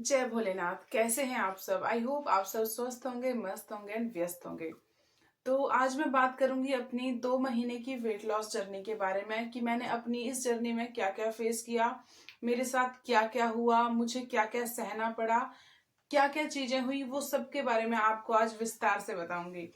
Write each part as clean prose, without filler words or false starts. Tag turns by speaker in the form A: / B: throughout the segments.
A: जय भोलेनाथ। कैसे हैं आप सब? आई होप आप सब स्वस्थ होंगे, मस्त होंगे एंड व्यस्त होंगे। तो आज मैं बात करूंगी अपनी 2 महीने की वेट लॉस जर्नी के बारे में कि मैंने अपनी इस जर्नी में क्या क्या फेस किया, मेरे साथ क्या क्या हुआ, मुझे क्या क्या सहना पड़ा, क्या क्या चीजें हुई, वो सब के बारे में आपको आज विस्तार से बताऊंगी।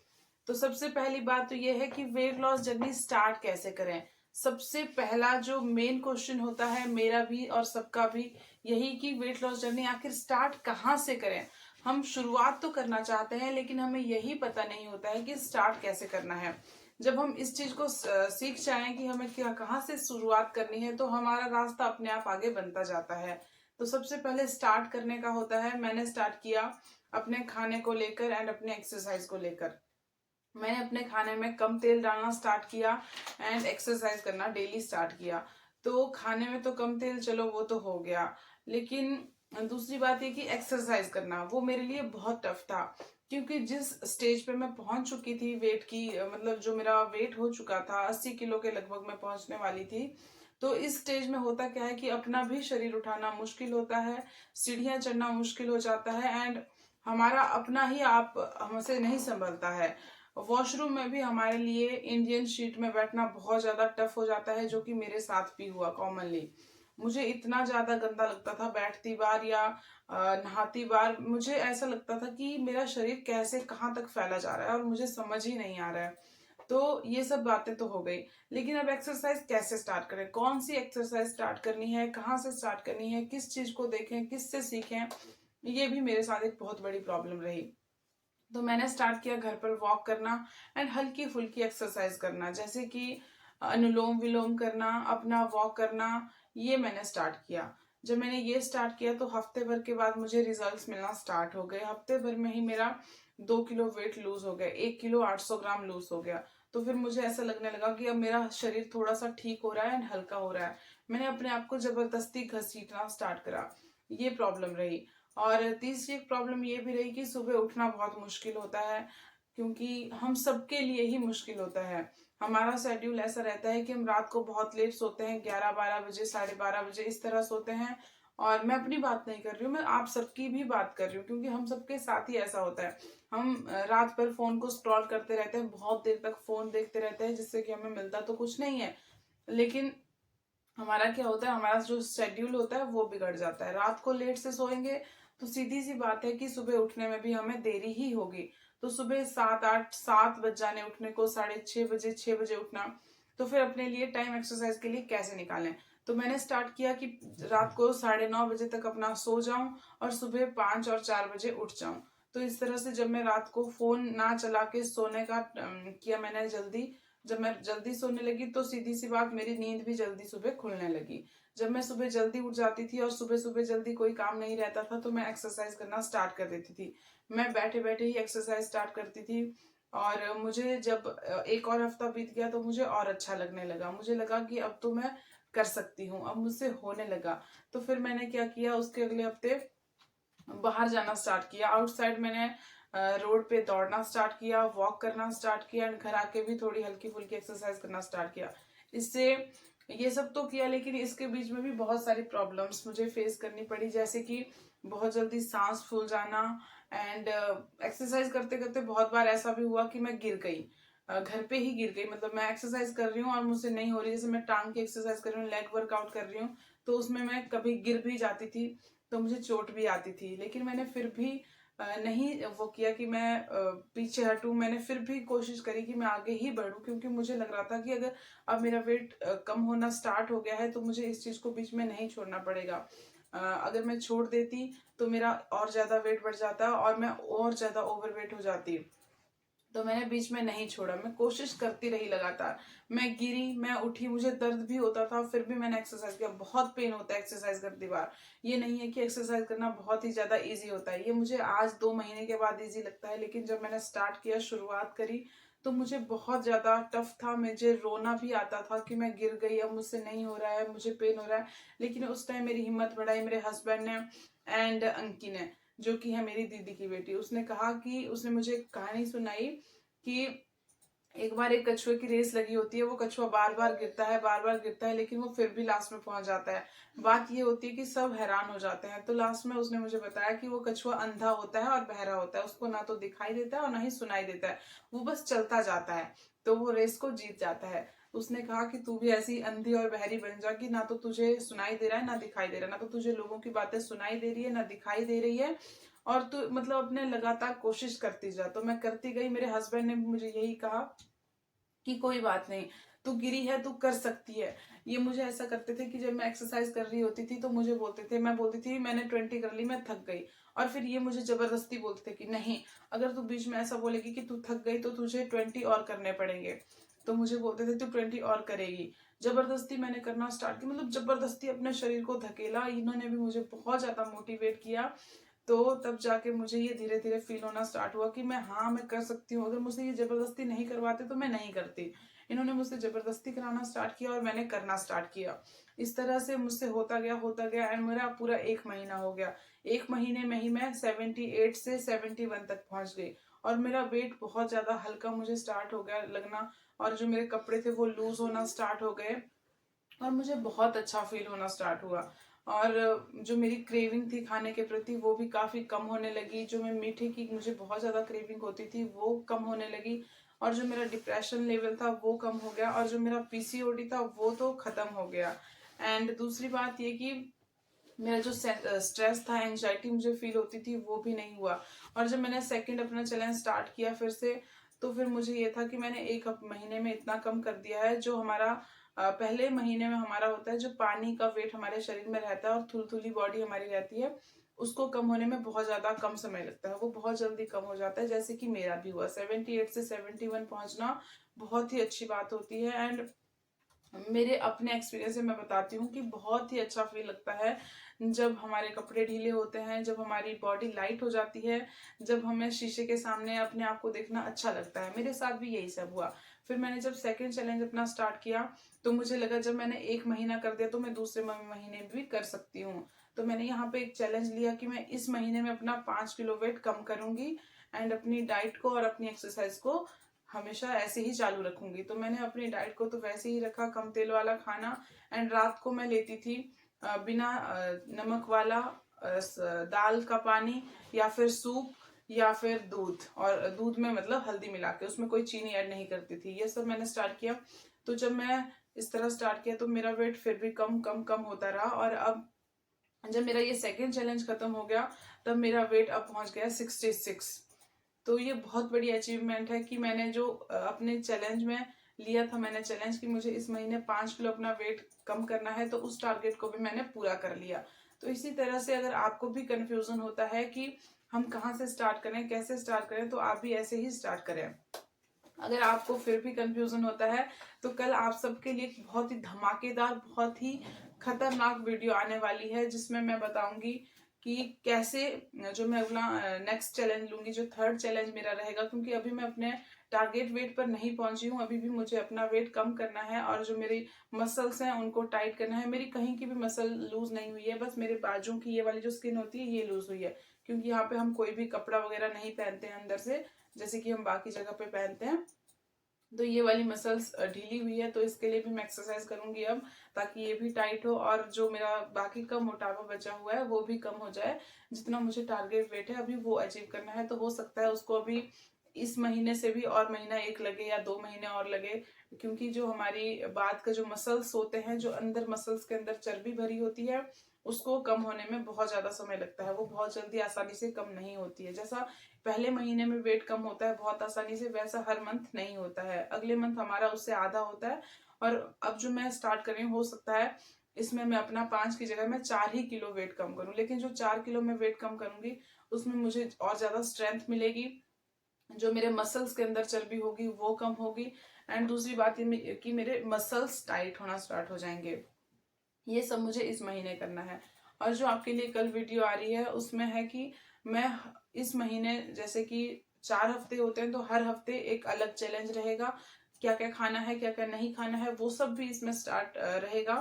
A: तो सबसे पहली बात तो ये है कि वेट लॉस जर्नी स्टार्ट कैसे करें। सबसे पहला जो मेन क्वेश्चन होता है मेरा भी और सबका भी यही कि वेट लॉस जर्नी आखिर स्टार्ट कहाँ से करें। हम शुरुआत तो करना चाहते हैं लेकिन हमें यही पता नहीं होता है कि स्टार्ट कैसे करना है। जब हम इस चीज को सीख जाएं कि हमें क्या कहाँ से शुरुआत करनी है तो हमारा रास्ता अपने आप आगे बनता जाता है। तो सबसे पहले स्टार्ट करने का होता है, मैंने स्टार्ट किया अपने खाने को लेकर एंड अपने एक्सरसाइज को लेकर। मैंने अपने खाने में कम तेल डालना स्टार्ट किया एंड एक्सरसाइज करना डेली स्टार्ट किया। तो खाने में तो कम तेल, चलो वो तो हो गया, लेकिन दूसरी बात ये कि एक्सरसाइज करना वो मेरे लिए बहुत टफ था। क्योंकि जिस स्टेज पे मैं पहुंच चुकी थी वेट की, मतलब जो मेरा वेट हो चुका था 80 किलो के लगभग मैं पहुंचने वाली थी। तो इस स्टेज में होता क्या है कि अपना भी शरीर उठाना मुश्किल होता है, सीढ़ियां चढ़ना मुश्किल हो जाता है एंड हमारा अपना ही आप हमसे नहीं संभलता है। वॉशरूम में भी हमारे लिए इंडियन शीट में बैठना बहुत ज्यादा टफ हो जाता है, जो कि मेरे साथ भी हुआ कॉमनली। मुझे इतना ज्यादा गंदा लगता था बैठती बार या नहाती बार। मुझे ऐसा लगता था कि मेरा शरीर कैसे कहाँ तक फैला जा रहा है और मुझे समझ ही नहीं आ रहा है। तो ये सब बातें तो हो गई, लेकिन अब एक्सरसाइज कैसे स्टार्ट करें, कौन सी एक्सरसाइज स्टार्ट करनी है, कहाँ से स्टार्ट करनी है, किस चीज को देखें, किससे सीखें, ये भी मेरे साथ एक बहुत बड़ी प्रॉब्लम रही। तो मैंने स्टार्ट किया घर पर वॉक करना एंड हल्की फुल्की एक्सरसाइज करना, जैसे कि अनुलोम विलोम करना, अपना वॉक करना। ये मैंने स्टार्ट किया। जब मैंने ये स्टार्ट किया तो हफ्ते भर के बाद मुझे रिजल्ट्स मिलना स्टार्ट हो गए। हफ्ते भर में ही मेरा 2 किलो वेट लूज हो गया, 1 किलो 800 ग्राम लूज हो गया। तो फिर मुझे ऐसा लगने लगा कि अब मेरा शरीर थोड़ा सा ठीक हो रहा है एंड हल्का हो रहा है। मैंने अपने आप को जबरदस्ती घसीटना स्टार्ट करा। ये प्रॉब्लम रही। और तीसरी एक प्रॉब्लम ये भी रही कि सुबह उठना बहुत मुश्किल होता है, क्योंकि हम सबके लिए ही मुश्किल होता है। हमारा शेड्यूल ऐसा रहता है कि हम रात को बहुत लेट सोते हैं, 11-12 बजे, 12:30 बजे इस तरह सोते हैं। और मैं अपनी बात नहीं कर रही हूँ, मैं आप सबकी भी बात कर रही हूँ, क्योंकि हम सबके साथ ही ऐसा होता है। हम रात भर फोन को स्क्रॉल करते रहते हैं, बहुत देर तक फोन देखते रहते हैं, जिससे कि हमें मिलता तो कुछ नहीं है, लेकिन हमारा क्या होता है, हमारा जो शेड्यूल होता है वो बिगड़ जाता है। रात को लेट से सोएंगे तो सीधी सी बात है कि सुबह उठने में भी हमें देरी ही होगी। तो सुबह 7-8 7 बज जाने उठने को, 6:30 बजे 6 बजे उठना। तो फिर अपने लिए टाइम एक्सरसाइज के लिए कैसे निकालें। तो मैंने स्टार्ट किया कि रात को 9:30 बजे तक अपना सो जाऊं और सुबह 5 और 4 बजे उठ जाऊं। तो इस तरह से जब मैं रात को फोन ना चला के सोने का किया मैंने जल्दी, जब मैं जल्दी सोने लगी तो सीधी सी बात मेरी नींद भी जल्दी सुबह खुलने लगी। जब मैं सुबह जल्दी उठ जाती थी और सुबह सुबह जल्दी कोई काम नहीं रहता था तो मैं एक्सरसाइज करना स्टार्ट कर देती थी। मैं बैठे बैठे ही एक्सरसाइज स्टार्ट करती थी। और मुझे जब एक और हफ्ता बीत गया तो मुझे और अच्छा लगने लगा, मुझे लगा कि अब तो मैं कर सकती हूँ, अब मुझसे होने लगा। तो फिर मैंने क्या किया, उसके अगले हफ्ते बाहर जाना स्टार्ट किया। आउटसाइड मैंने रोड पे दौड़ना स्टार्ट किया, वॉक करना स्टार्ट किया एंड घर आके भी थोड़ी हल्की फुल्की एक्सरसाइज करना स्टार्ट किया। इससे ये सब तो किया, लेकिन इसके बीच में भी बहुत सारी प्रॉब्लम्स मुझे फेस करनी पड़ी, जैसे कि बहुत जल्दी सांस फूल जाना एंड एक्सरसाइज करते करते बहुत बार ऐसा भी हुआ कि मैं गिर गई, घर पे ही गिर गई। मतलब मैं एक्सरसाइज कर रही हूँ और मुझसे नहीं हो रही, जैसे मैं टांग की एक्सरसाइज कर रही हूँ, लेग वर्कआउट कर रही हूँ, तो उसमें मैं कभी गिर भी जाती थी तो मुझे चोट भी आती थी। लेकिन मैंने फिर भी नहीं वो किया कि मैं पीछे हटूं। मैंने फिर भी कोशिश करी कि मैं आगे ही बढ़ूं, क्योंकि मुझे लग रहा था कि अगर अब मेरा वेट कम होना स्टार्ट हो गया है तो मुझे इस चीज को बीच में नहीं छोड़ना पड़ेगा। अगर मैं छोड़ देती तो मेरा और ज्यादा वेट बढ़ जाता और मैं और ज्यादा ओवरवेट हो जाती। तो मैंने बीच में नहीं छोड़ा, मैं कोशिश करती रही लगातार। मैं गिरी, मैं उठी, मुझे दर्द भी होता था, फिर भी मैंने एक्सरसाइज किया। बहुत पेन होता है एक्सरसाइज करती बार। ये नहीं है कि एक्सरसाइज करना बहुत ही ज्यादा इजी होता है, ये मुझे आज 2 महीने के बाद इजी लगता है, लेकिन जब मैंने स्टार्ट किया, शुरुआत करी, तो मुझे बहुत ज्यादा टफ था। मुझे रोना भी आता था कि मैं गिर गई, अब मुझसे नहीं हो रहा है, मुझे पेन हो रहा है। लेकिन उस टाइम मेरी हिम्मत बढ़ाई मेरे हस्बैंड ने एंड अंकी ने, जो कि है मेरी दीदी की बेटी। उसने कहा कि उसने मुझे एक कहानी सुनाई कि एक बार एक कछुए की रेस लगी होती है, वो कछुआ बार बार गिरता है, बार बार गिरता है, लेकिन वो फिर भी लास्ट में पहुंच जाता है। बात ये होती है कि सब हैरान हो जाते हैं। तो लास्ट में उसने मुझे बताया कि वो कछुआ अंधा होता है और बहरा होता है, उसको ना तो दिखाई देता है और ना ही सुनाई देता है, वो बस चलता जाता है। तो वो रेस को जीत जाता है। उसने कहा कि तू भी ऐसी अंधी और बहरी बन जा कि ना तो तुझे सुनाई दे रहा है ना दिखाई दे रहा है, ना तो तुझे लोगों की बातें सुनाई दे रही है ना दिखाई दे रही है, और तू मतलब अपने लगातार कोशिश करती जा। तो मैं करती गई। मेरे हस्बैंड ने भी मुझे यही कहा कि कोई बात नहीं, तू गिरी है, तू कर सकती है। ये मुझे ऐसा करते थे कि जब मैं एक्सरसाइज कर रही होती थी तो मुझे बोलते थे, मैं बोलती थी मैंने 20 कर ली, मैं थक गई, और फिर ये मुझे जबरदस्ती बोलते थे कि नहीं, अगर तू बीच में ऐसा बोलेगी कि तू थक गई तो तुझे 20 और करने पड़ेंगे। तो मुझे बोलते थे तू 20 और करेगी। जबरदस्ती मैंने करना स्टार्ट किया, मतलब जबरदस्ती अपने शरीर को धकेला। इन्होंने भी मुझे बहुत ज्यादा मोटिवेट किया। तो तब जाके मुझे ये धीरे धीरे फील होना स्टार्ट हुआ कि मैं, हाँ, मैं कर सकती हूँ। अगर मुझसे ये जबरदस्ती नहीं करवाते तो मैं नहीं करती। इन्होंने मुझसे जबरदस्ती कराना स्टार्ट किया और मैंने करना स्टार्ट किया। इस तरह से मुझसे होता गया एंड मेरा पूरा 1 महीना हो गया। 1 महीने में ही मैं 78 से 71 तक पहुंच गई, और मेरा वेट बहुत ज्यादा हल्का मुझे स्टार्ट हो गया लगना, और जो मेरे कपड़े थे वो लूज होना स्टार्ट हो गए, और मुझे बहुत अच्छा फील होना स्टार्ट हुआ। और जो मेरी क्रेविंग थी खाने के प्रति वो भी काफी कम होने लगी। जो मैं मीठे की मुझे बहुत ज्यादा क्रेविंग होती थी वो कम होने लगी, और जो मेरा डिप्रेशन लेवल था वो कम हो गया, और जो मेरा पीसीओडी था वो तो खत्म हो गया। एंड दूसरी बात ये कि मेरा जो स्ट्रेस था, एंजाइटी मुझे फील होती थी, वो भी नहीं हुआ। और जब मैंने सेकंड अपना चैलेंज स्टार्ट किया फिर से, तो फिर मुझे ये था कि मैंने 1 महीने में इतना कम कर दिया है। जो हमारा पहले महीने में हमारा होता है, जो पानी का वेट हमारे शरीर में रहता है और थुलथुली बॉडी हमारी रहती है, उसको कम होने में बहुत ज्यादा कम समय लगता है, वो बहुत जल्दी कम हो जाता है। जैसे कि मेरा भी हुआ, 78 से 71 पहुंचना बहुत ही अच्छी बात होती है। एंड मेरे अपने एक्सपीरियंस से मैं बताती हूँ कि बहुत ही अच्छा फील लगता है जब हमारे कपड़े ढीले होते हैं, जब हमारी बॉडी लाइट हो जाती है, जब हमें शीशे के सामने अपने आप को देखना अच्छा लगता है। मेरे साथ भी यही सब हुआ। फिर मैंने जब सेकंड चैलेंज अपना स्टार्ट किया तो मुझे लगा जब मैंने 1 महीना कर दिया तो मैं दूसरे महीने भी कर सकती हूँ। तो मैंने यहाँ पे एक चैलेंज लिया कि मैं इस महीने में अपना 5 किलो वेट कम करूंगी, एंड अपनी डाइट को और अपनी एक्सरसाइज को हमेशा ऐसे ही चालू रखूंगी। तो मैंने अपनी डाइट को तो वैसे ही रखा, कम तेल वाला खाना। एंड रात को मैं लेती थी बिना नमक वाला दाल का पानी, या फिर सूप, या फिर दूध, और दूध में मतलब हल्दी मिला के, उसमें कोई चीनी ऐड नहीं करती थी। ये सब मैंने स्टार्ट किया। तो जब मैं इस तरह स्टार्ट किया तो मेरा वेट फिर भी कम कम कम होता रहा, और अब जब मेरा ये सेकेंड चैलेंज खत्म हो गया तब मेरा वेट अब पहुंच गया 66। तो ये बहुत बड़ी अचीवमेंट है कि मैंने जो अपने चैलेंज में लिया था, मैंने चैलेंज कि मुझे इस महीने 5 किलो अपना वेट कम करना है, तो उस टारगेट को भी मैंने पूरा कर लिया। तो इसी तरह से अगर आपको भी कंफ्यूजन होता है कि हम कहाँ से स्टार्ट करें, कैसे स्टार्ट करें, तो आप भी ऐसे ही स्टार्ट करें। अगर आपको फिर भी कंफ्यूजन होता है तो कल आप सबके लिए एक बहुत ही धमाकेदार, बहुत ही खतरनाक वीडियो आने वाली है, जिसमें मैं बताऊंगी कि कैसे, जो मैं अपना नेक्स्ट चैलेंज लूंगी, जो थर्ड चैलेंज मेरा रहेगा, क्योंकि अभी मैं अपने टारगेट वेट पर नहीं पहुंची हूँ, अभी भी मुझे अपना वेट कम करना है, और जो मेरी मसल्स हैं उनको टाइट करना है। मेरी कहीं की भी मसल लूज नहीं हुई है, बस मेरे बाजू की ये वाली जो स्किन होती है ये लूज हुई है, क्योंकि यहाँ पे हम कोई भी कपड़ा वगैरह नहीं पहनते हैं अंदर से, जैसे कि हम बाकी जगह पे पहनते हैं। तो ये वाली मसल्स ढीली हुई है, तो इसके लिए भी मैं एक्सरसाइज करूंगी अब, ताकि ये भी टाइट हो, और जो मेरा बाकी का मोटापा बचा हुआ है वो भी कम हो जाए। जितना मुझे टारगेट वेट है अभी वो अचीव करना है, तो हो सकता है उसको अभी इस महीने से भी और महीना एक लगे या 2 महीने और लगे, क्योंकि जो हमारी बाद का जो मसल्स होते हैं, जो अंदर मसल्स के अंदर चर्बी भरी होती है, उसको कम होने में बहुत ज्यादा समय लगता है, वो बहुत जल्दी आसानी से कम नहीं होती है। जैसा पहले महीने में वेट कम होता है बहुत आसानी से, वैसा हर मंथ नहीं होता है, अगले मंथ हमारा उससे आधा होता है। और अब जो मैं स्टार्ट कर रही हूँ, हो सकता है इसमें मैं अपना 5 की जगह मैं 4 ही किलो वेट कम करूँ, लेकिन जो 4 किलो में वेट कम करूंगी उसमें मुझे और ज्यादा स्ट्रेंथ मिलेगी, जो मेरे मसल्स के अंदर चर्बी होगी वो कम होगी, एंड दूसरी बात ये कि मेरे मसल्स टाइट होना स्टार्ट हो जाएंगे। ये सब मुझे इस महीने करना है। और जो आपके लिए कल वीडियो आ रही है उसमें है कि मैं इस महीने, जैसे कि 4 हफ्ते होते हैं, तो हर हफ्ते एक अलग चैलेंज रहेगा। क्या क्या खाना है, क्या क्या नहीं खाना है, वो सब भी इसमें स्टार्ट रहेगा।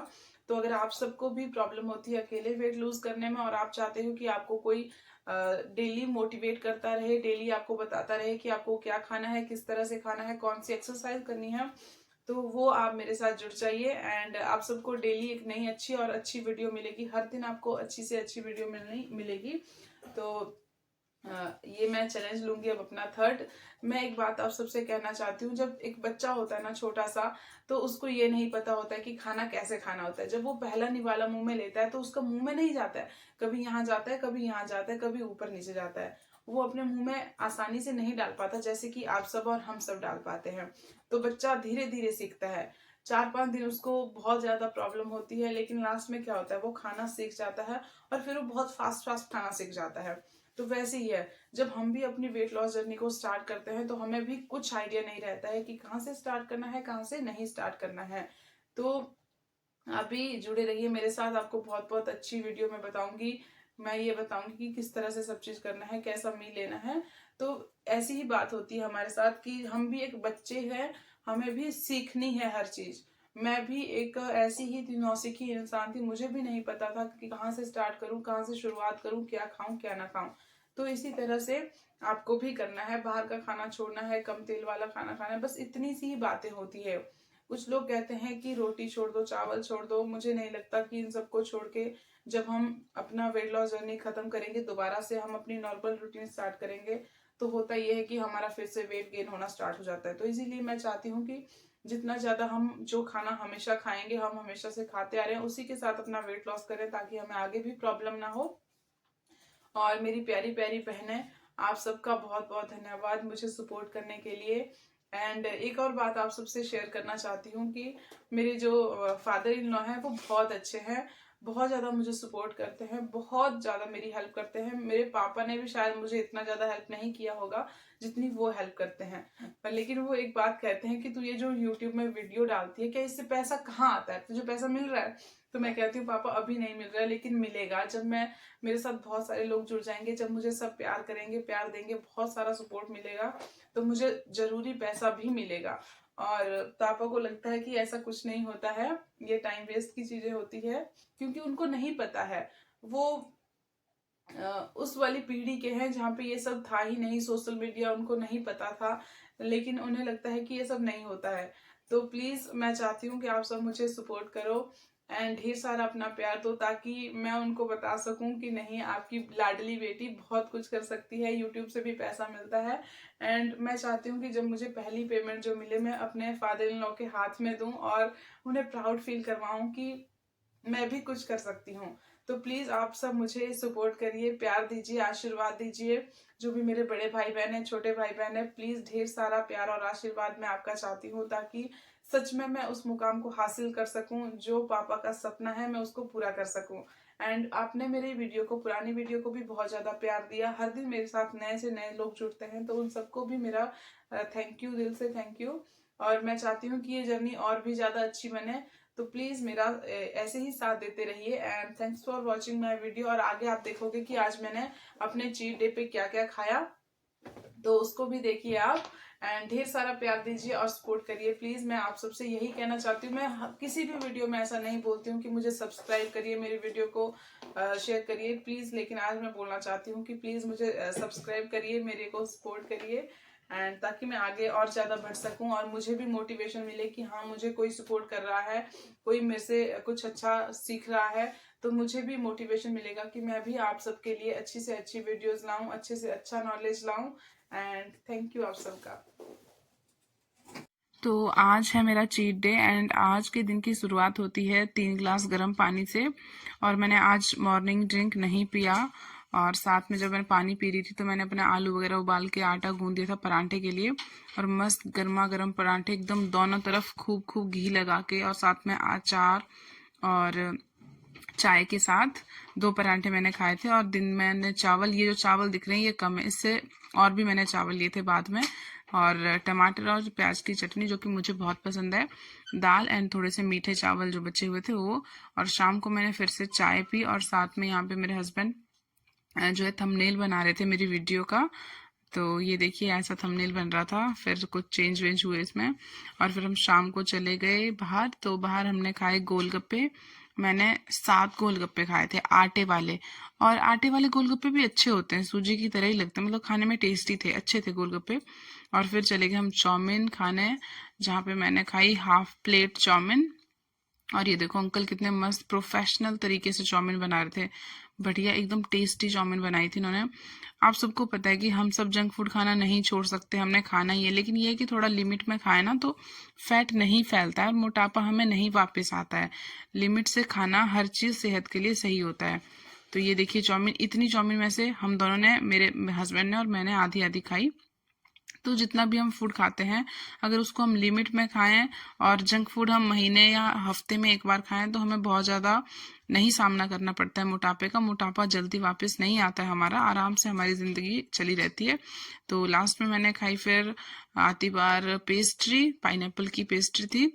A: तो अगर आप सबको भी प्रॉब्लम होती है अकेले वेट लूज करने में और आप चाहते हो कि आपको कोई डेली मोटिवेट करता रहे, डेली आपको बताता रहे कि आपको क्या खाना है, किस तरह से खाना है, कौन सी एक्सरसाइज करनी है, तो वो आप मेरे साथ जुड़ जाइए। एंड आप सबको डेली एक नई अच्छी और अच्छी वीडियो मिलेगी, हर दिन आपको अच्छी से अच्छी वीडियो मिलेगी। तो ये मैं चैलेंज लूंगी अब अपना थर्ड। मैं एक बात आप सबसे कहना चाहती हूँ, जब एक बच्चा होता है ना छोटा सा, तो उसको ये नहीं पता होता है कि खाना कैसे खाना होता है। जब वो पहला निवाला मुंह में लेता है तो उसका मुंह में नहीं जाता है, कभी यहाँ जाता है, कभी यहाँ जाता है, कभी ऊपर नीचे जाता है, वो अपने मुंह में आसानी से नहीं डाल पाता जैसे कि आप सब और हम सब डाल पाते हैं। तो बच्चा धीरे धीरे सीखता है, 4-5 दिन उसको बहुत ज्यादा प्रॉब्लम होती है, लेकिन लास्ट में क्या होता है, वो खाना सीख जाता है और फिर वो बहुत फास्ट फास्ट खाना सीख जाता है। तो वैसे ही है, जब हम भी अपनी वेट लॉस जर्नी को स्टार्ट करते हैं तो हमें भी कुछ आइडिया नहीं रहता है कि कहाँ से स्टार्ट करना है, कहाँ से नहीं स्टार्ट करना है। तो अभी जुड़े रहिए मेरे साथ, आपको बहुत बहुत अच्छी वीडियो में बताऊंगी। मैं ये बताऊंगी कि किस तरह से सब चीज करना है, कैसा मील लेना है। तो ऐसी ही बात होती है हमारे साथ कि हम भी एक बच्चे हैं, हमें भी सीखनी है हर चीज। मैं भी एक ऐसी ही थी, नौसिखी इंसान थी, मुझे भी नहीं पता था कि कहाँ से स्टार्ट करूँ, कहाँ से शुरुआत करूँ, क्या खाऊं क्या ना खाऊं। तो इसी तरह से आपको भी करना है, बाहर का खाना छोड़ना है, कम तेल वाला खाना खाना है, बस इतनी सी ही बातें होती है। कुछ लोग कहते हैं कि रोटी छोड़ दो, चावल छोड़ दो, मुझे नहीं लगता कि इन सबको छोड़ के जब हम अपना वेट लॉस जर्नी खत्म करेंगे, दोबारा से हम अपनी नॉर्मल रूटीन स्टार्ट करेंगे, तो होता यह है कि हमारा फिर से वेट गेन होना स्टार्ट हो जाता है। तो इसीलिए मैं चाहती हूँ कि जितना ज्यादा हम जो खाना हमेशा खाएंगे, हम हमेशा से खाते आ रहे हैं, उसी के साथ अपना वेट लॉस करें, ताकि हमें आगे भी प्रॉब्लम ना हो। और मेरी प्यारी प्यारी बहनें, आप सबका बहुत बहुत धन्यवाद मुझे सपोर्ट करने के लिए। एंड एक और बात आप सबसे शेयर करना चाहती हूँ कि मेरे जो फादर इन लॉ हैं वो बहुत अच्छे हैं, बहुत ज़्यादा मुझे सपोर्ट करते हैं, बहुत ज़्यादा मेरी हेल्प करते हैं। मेरे पापा ने भी शायद मुझे इतना ज़्यादा हेल्प नहीं किया होगा जितनी वो हेल्प करते हैं, पर लेकिन वो एक बात कहते हैं कि तू ये जो यूट्यूब में वीडियो डालती है, क्या इससे पैसा कहाँ आता है, तुझे पैसा मिल रहा है? तो मैं कहती हूँ पापा अभी नहीं मिल रहा है, लेकिन मिलेगा जब मैं, मेरे साथ बहुत सारे लोग जुड़ जाएंगे, जब मुझे सब प्यार करेंगे, प्यार देंगे, बहुत सारा सपोर्ट मिलेगा, तो मुझे जरूरी पैसा भी मिलेगा। और पापा को लगता है कि ऐसा कुछ नहीं होता है, ये टाइम वेस्ट की चीजें होती है, क्योंकि उनको नहीं पता है। वो उस वाली पीढ़ी के हैं जहाँ पे ये सब था ही नहीं, सोशल मीडिया उनको नहीं पता था, लेकिन उन्हें लगता है कि ये सब नहीं होता है। तो प्लीज मैं चाहती हूँ कि आप सब मुझे सपोर्ट करो एंड ढेर सारा अपना प्यार दो, ताकि मैं उनको बता सकूं कि नहीं, आपकी लाडली बेटी बहुत कुछ कर सकती है, यूट्यूब से भी पैसा मिलता है। एंड मैं चाहती हूँ कि जब मुझे पहली पेमेंट जो मिले, मैं अपने फादर इन लॉ के हाथ में दूं और उन्हें प्राउड फील करवाऊं कि मैं भी कुछ कर सकती हूँ। तो प्लीज आप सब मुझे सपोर्ट करिए, प्यार दीजिए, आशीर्वाद दीजिए। जो भी मेरे बड़े भाई बहन है, छोटे भाई बहन है, प्लीज ढेर सारा प्यार और आशीर्वाद मैं आपका चाहती हूँ, ताकि सच में मैं उस मुकाम को हासिल कर सकूं, जो पापा का सपना है मैं उसको पूरा कर सकूं। एंड आपने मेरी वीडियो को, पुरानी वीडियो को भी बहुत ज्यादा प्यार दिया, हर दिन मेरे साथ नए से नए लोग जुड़ते हैं, तो उन सबको भी मेरा थैंक यू, दिल से थैंक यू। और मैं चाहती हूँ कि ये जर्नी और भी ज्यादा अच्छी बने। तो प्लीज मेरा ऐसे ही साथ देते रहिए। And thanks for watching my video. और आगे आप देखोगे कि आज मैंने अपने चीट डे पे क्या क्या खाया, तो उसको भी देखिए आप। एंड ढेर सारा प्यार दीजिए और सपोर्ट करिए प्लीज। मैं आप सबसे यही कहना चाहती हूँ, मैं किसी भी वीडियो में ऐसा नहीं बोलती हूँ कि मुझे सब्सक्राइब करिए, मेरी वीडियो को शेयर करिए प्लीज, लेकिन आज मैं बोलना चाहती हूँ कि प्लीज मुझे सब्सक्राइब करिए, मेरे को सपोर्ट करिए, एंड ताकि मैं आगे और ज्यादा बढ़ सकूं और मुझे भी मोटिवेशन मिले कि हाँ, मुझे कोई सपोर्ट कर रहा है, कोई मेरे से कुछ अच्छा सीख रहा है, तो मुझे भी मोटिवेशन मिलेगा कि मैं भी आप सबके लिए अच्छी से अच्छी वीडियोस लाऊं, अच्छे से अच्छा नॉलेज लाऊं। एंड थैंक यू आप सबका। तो आज है मेरा चीट डे एंड आज के दिन की शुरुआत होती है 3 गिलास गर्म पानी से। और मैंने आज मॉर्निंग ड्रिंक नहीं पिया, और साथ में जब मैंने पानी पी रही थी तो मैंने अपने आलू वगैरह उबाल के आटा गूंद दिया था परांठे के लिए, और मस्त गर्मा गर्म परांठे एकदम दोनों तरफ खूब खूब घी लगा के, और साथ में अचार और चाय के साथ 2 परांठे मैंने खाए थे। और दिन में मैंने चावल, ये जो चावल दिख रहे हैं ये कम है, इससे और भी मैंने चावल लिए थे बाद में, और टमाटर और प्याज की चटनी जो कि मुझे बहुत पसंद है, दाल एंड थोड़े से मीठे चावल जो बचे हुए थे वो। और शाम को मैंने फिर से चाय पी, और साथ में यहाँ पे मेरे हस्बैंड जो है थंबनेल बना रहे थे मेरी वीडियो का। तो ये देखिए ऐसा थंबनेल बन रहा था, फिर कुछ चेंज वेंज हुए इसमें। और फिर हम शाम को चले गए बाहर, तो बाहर हमने खाए गोलगप्पे मैंने 7 गोलगप्पे खाए थे आटे वाले। और आटे वाले गोलगप्पे भी अच्छे होते हैं, सूजी की तरह ही लगते हैं, मतलब खाने में टेस्टी थे, अच्छे थे गोलगप्पे। और फिर चले गए हम चाउमीन खाने, जहाँ पे मैंने खाई हाफ प्लेट चाउमीन। और ये देखो अंकल कितने मस्त प्रोफेशनल तरीके से चाउमीन बना रहे थे, बढ़िया एकदम टेस्टी चाउमीन बनाई थी इन्होंने। आप सबको पता है कि हम सब जंक फूड खाना नहीं छोड़ सकते, हमने खाना ही है, लेकिन ये है कि थोड़ा लिमिट में खाए ना तो फैट नहीं फैलता है और मोटापा हमें नहीं वापस आता है। लिमिट से खाना हर चीज़ सेहत के लिए सही होता है। तो ये देखिए चाउमीन, इतनी चाउमीन में से हम दोनों ने, मेरे हस्बैंड ने और मैंने आधी आधी खाई। तो जितना भी हम फूड खाते हैं अगर उसको हम लिमिट में खाएं और जंक फूड हम महीने या हफ्ते में एक बार खाएं तो हमें बहुत ज़्यादा नहीं सामना करना पड़ता है मोटापे का। मोटापा जल्दी वापस नहीं आता है हमारा, आराम से हमारी ज़िंदगी चली रहती है। तो लास्ट में मैंने खाई फिर आती बार पेस्ट्री, पाइनएप्पल की पेस्ट्री थी,